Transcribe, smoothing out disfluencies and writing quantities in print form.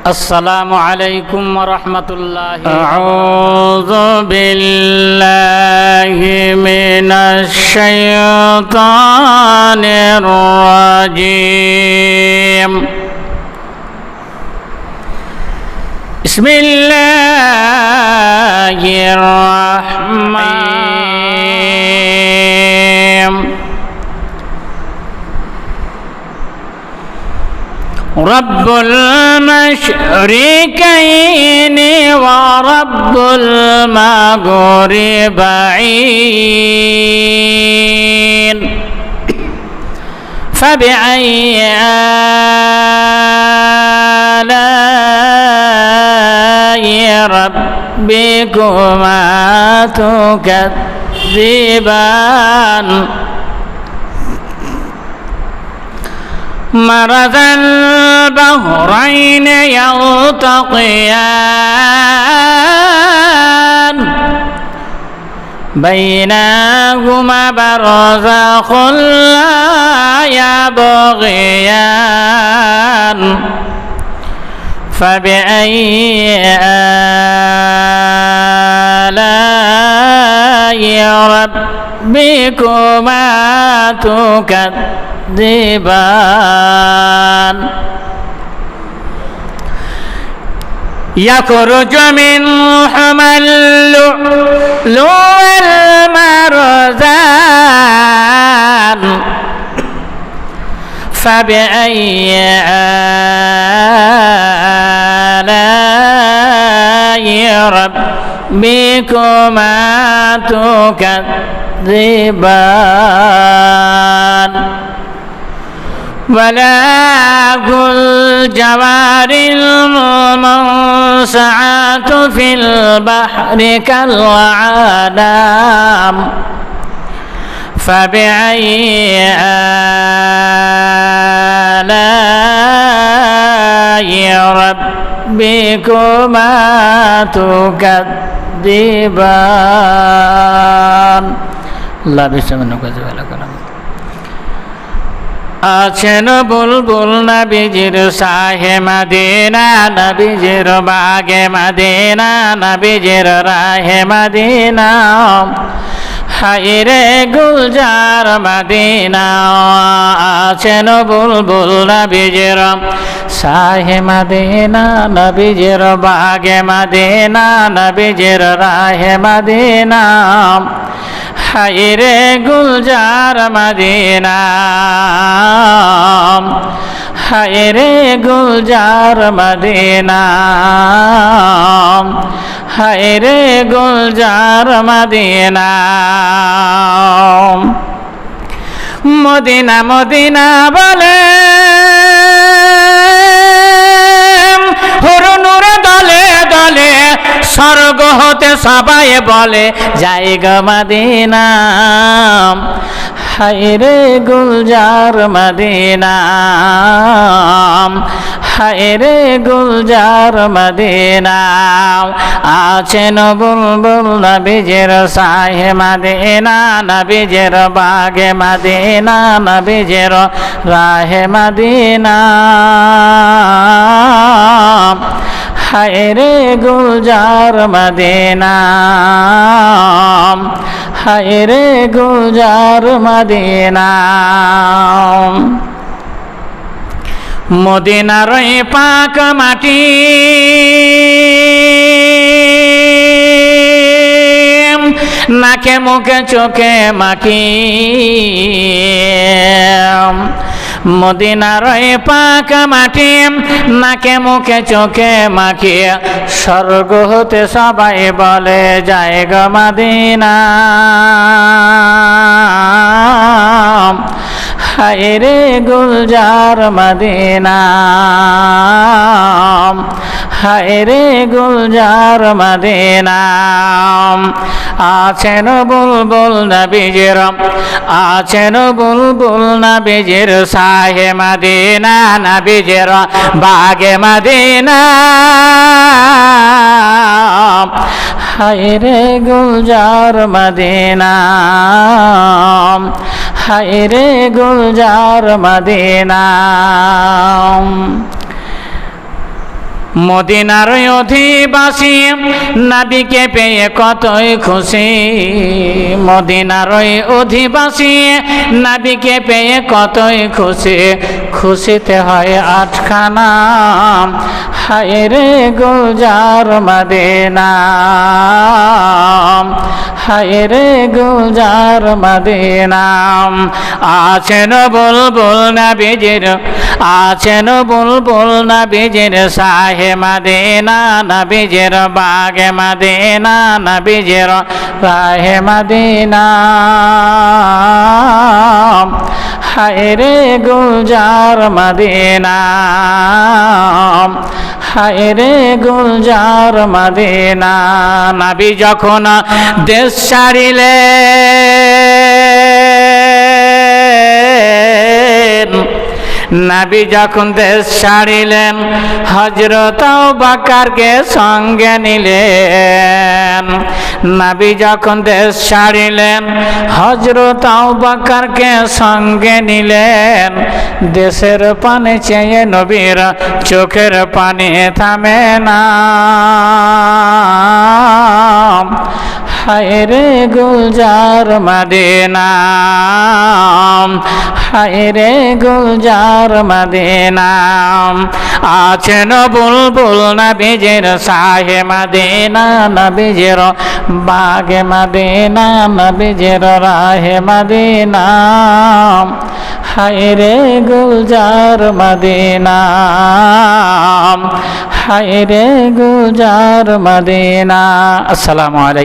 আসসালামু আলাইকুম ওয়া রাহমাতুল্লাহি আউযু বিল্লাহি মিনাশ শাইতানির রাজীম বিসমিল্লাহির রাহমানির রব্বুল মাশরিকাইনি ওয়া রব্বুল মাগরিবাইন ফাবিআইয়ি আলাই রাব্বিকুমা তুকাযিবান مرج البحرين يلتقيان بينهما برزخ لا يبغيان فبأي آلاء ربكما تكذبان يخرج منهما اللؤلؤ والمرجان فبأي آلاء ربكما تكذبان وله الجوار المنشآت في البحر كالأعلام فبأي آلاء ربكما تكذبان الله بسمنه كذب كلام আছেন বুলবুল নবীজির শাহে মদিনা নবীজির বাগে মদিনা নবীজির রাহে মদিনা হায়রে গুলজার মদিনা আছেন বুলবুল নবীজির শাহে মদিনা নবীজির বাগে মদিনা নবীজির রাহে মদিনা হায়রে গুলজার মদিনা হায়রে গুলজার মদিনা হায়রে গুলজার মদিনা মদিনা মদিনা বলে হুরনুরে দলে দলে স্বর্গ হতে সবাই বলে জায়গা মদিনা হায়রে গুলজার মদিনা হায়রে গুলজার মদিনা আছেন বুলবুল নবীজির শাহে মদিনা নবীজির বাগে মদিনা নবীজির রাহে মদিনা হায়রে গুলজার মদিনা হায়রে গুলজার মদিনা মদিনার পাক মাটি নাকে মুখে চোখে মাখি মদিনার পাক মাটি নাকে মুখে চোখে মাখি স্বর্গ হতে সবাই বলে জায়গা মদিনা হায়রে গুলজার মদিনা হায়রে গুলজার মদিনা আছেন বুলবুল নবীজির আছেন বুলবুল নবীজির শাহে মদিনা নবীজির বাগে মদিনা হায়রে গুলজার মদিনা হায়রে গুলজার মদিনা মদিনার অধিবাসী নবীকে পেয়ে কতই খুশি, মদিনার অধিবাসী নবীকে পেয়ে কতই খুশি, খুশিতে হয় আটখানা, হায় রে গুলজার মদিনা, হায় রে গুলজার মদিনা। আছেন বুলবুল নবীজির, আছেন বুলবুল নবীজির শাহে মদিনা, নবীজির বাগে মদিনা, নবীজির শাহে মদিনা। হায় রে গুলজার মদিনা, হায় রে গুলজার মদিনা। নবী যখন দেশ ছাড়িলেন, নবী যখন দেশ ছাড়িলেন, হযরত আবু বকরকে সঙ্গে নিলেন। নবী যখন দেশ ছাড়িলেন, হযরত আবু বকরকে সঙ্গে নিলেন। দেশের পানে চেয়ে নবীর চোখের পানি থামে না। হায় রে গুলজার মদিনা, হায় রে গুলজার মদিনা। আছেন বুলবুল নবীজির শাহে মদিনা, নবীজির বাগে মদিনা, নবীজির রাহে মদিনা। হায় রে গুলজার মদিনা, হায় রে গুলজার মদিনা। আসসালামু আলাইকুম।